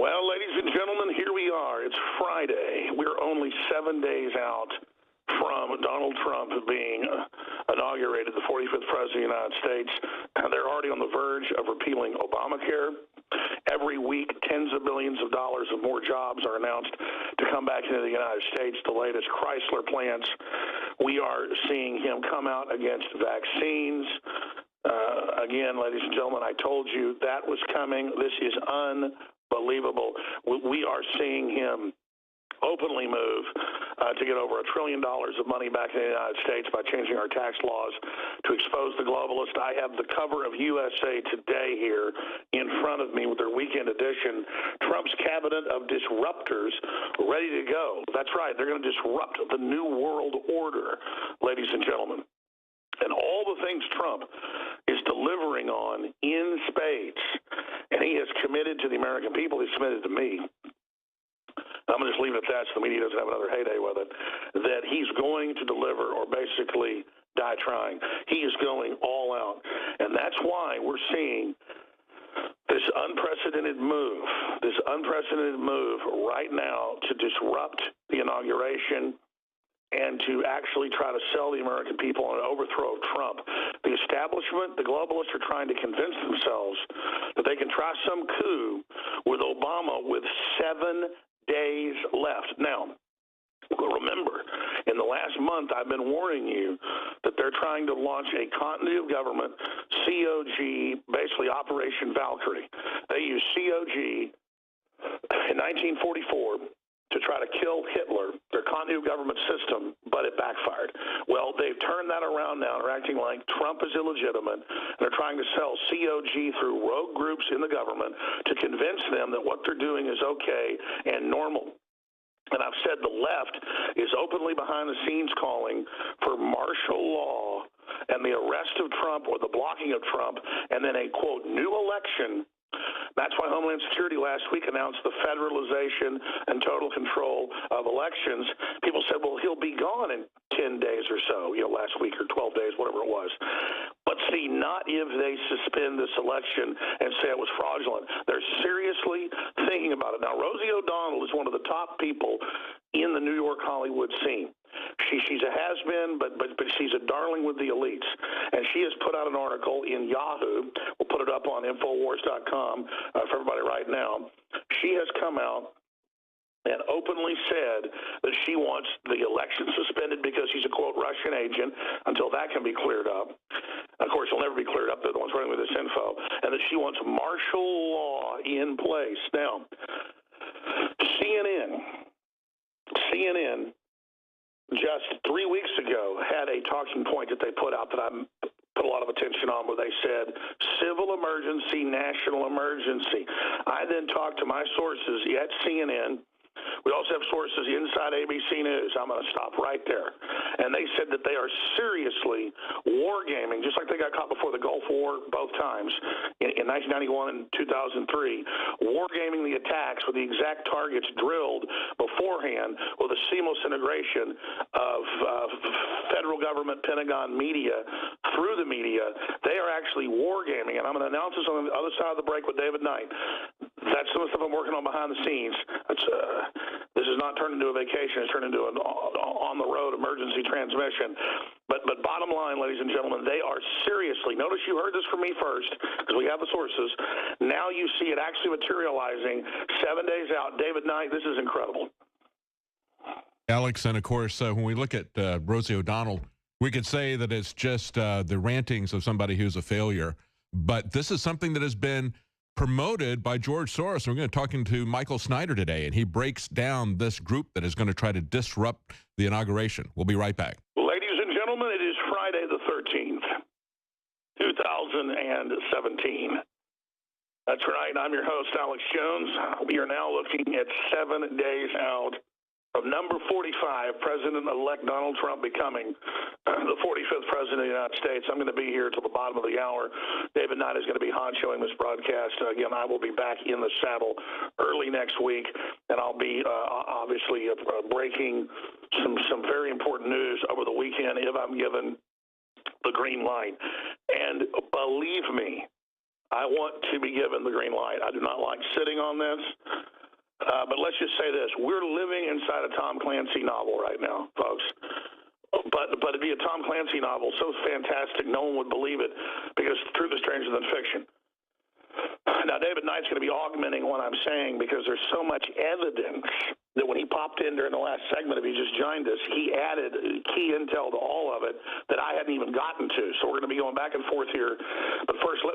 Well, ladies and gentlemen, here we are. It's Friday. We're only 7 days out from Donald Trump being inaugurated, the 45th President of the United States. They're already on the verge of repealing Obamacare. Every week, tens of billions of dollars of more jobs are announced to come back into the United States. The latest Chrysler plants. We are seeing him come out against vaccines. Again, ladies and gentlemen, I told you that was coming. This is unbelievable. We are seeing him openly move to get over $1 trillion of money back in the United States by changing our tax laws to expose the globalist. I have the cover of USA Today here in front of me with their weekend edition. Trump's cabinet of disruptors ready to go. That's right. They're going to disrupt the new world order, ladies and gentlemen. And all the things Trump is delivering on in spades, and he has committed to the American people, he's committed to me. I'm going to just leave it at that so the media doesn't have another heyday with it, that he's going to deliver or basically die trying. He is going all out. And that's why we're seeing this unprecedented move right now to disrupt the inauguration and to actually try to sell the American people on an overthrow of Trump. The establishment, the globalists are trying to convince themselves that they can try some coup with Obama with 7 days left. Now, remember, in the last month, I've been warning you that they're trying to launch a continuity of government, COG, basically Operation Valkyrie. They used COG in 1944 to try to kill Hitler, their continuity of government system, but it backfired. Well, they've turned that around now. They're acting like Trump is illegitimate, and they're trying to sell COG through rogue groups in the government to convince them that what they're doing is okay and normal. And I've said the left is openly behind the scenes calling for martial law and the arrest of Trump or the blocking of Trump, and then a, quote, new election. That's why Homeland Security last week announced the federalization and total control of elections. People said, well, he'll be gone in 10 days or so, last week or 12 days, whatever it was. But see, not if they suspend this election and say it was fraudulent. They're seriously thinking about it. Now, Rosie O'Donnell is one of the top people in the New York Hollywood scene. She's a has-been, but she's a darling with the elites. And she has put out an article in Yahoo. We'll put it up on Infowars.com for everybody right now. She has come out and openly said that she wants the election suspended because she's a, quote, Russian agent until that can be cleared up. Of course, it'll never be cleared up. They're the ones running with this info. And that she wants martial law in place. Now, CNN just 3 weeks ago had a talking point that they put out that I put a lot of attention on, where they said civil emergency, national emergency. I then talked to my sources at CNN. We also have sources inside ABC News. I'm going to stop right there. And they said that they are seriously wargaming, just like they got caught before the Gulf War both times in 1991 and 2003, wargaming the attacks with the exact targets drilled beforehand with a seamless integration of federal government, Pentagon media through the media. They are actually wargaming, and I'm going to announce this on the other side of the break with David Knight. That's some of the stuff I'm working on behind the scenes. This is not turned into a vacation. It's turned into an on-the-road emergency transmission. But bottom line, ladies and gentlemen, they are seriously, notice you heard this from me first, because we have the sources. Now you see it actually materializing 7 days out. David Knight, this is incredible. Alex, and of course, when we look at Rosie O'Donnell, we could say that it's just the rantings of somebody who's a failure. But this is something that has been promoted by George Soros. We're going to be talking to Michael Snyder today, and he breaks down this group that is going to try to disrupt the inauguration. We'll be right back. Ladies and gentlemen, it is Friday the 13th, 2017. That's right. I'm your host, Alex Jones. We are now looking at 7 days out of number 45, President-elect Donald Trump becoming the 45th President of the United States. I'm going to be here till the bottom of the hour. David Knight is going to be honchoing this broadcast. Again, I will be back in the saddle early next week, and I'll be obviously breaking some very important news over the weekend if I'm given the green light. And believe me, I want to be given the green light. I do not like sitting on this. But let's just say this. We're living inside a Tom Clancy novel right now, folks. But it'd be a Tom Clancy novel so fantastic no one would believe it because truth is stranger than fiction. Now, David Knight's going to be augmenting what I'm saying because there's so much evidence that when he popped in during the last segment, if he just joined us, he added key intel to all of it that I hadn't even gotten to. So we're going to be going back and forth here. But first,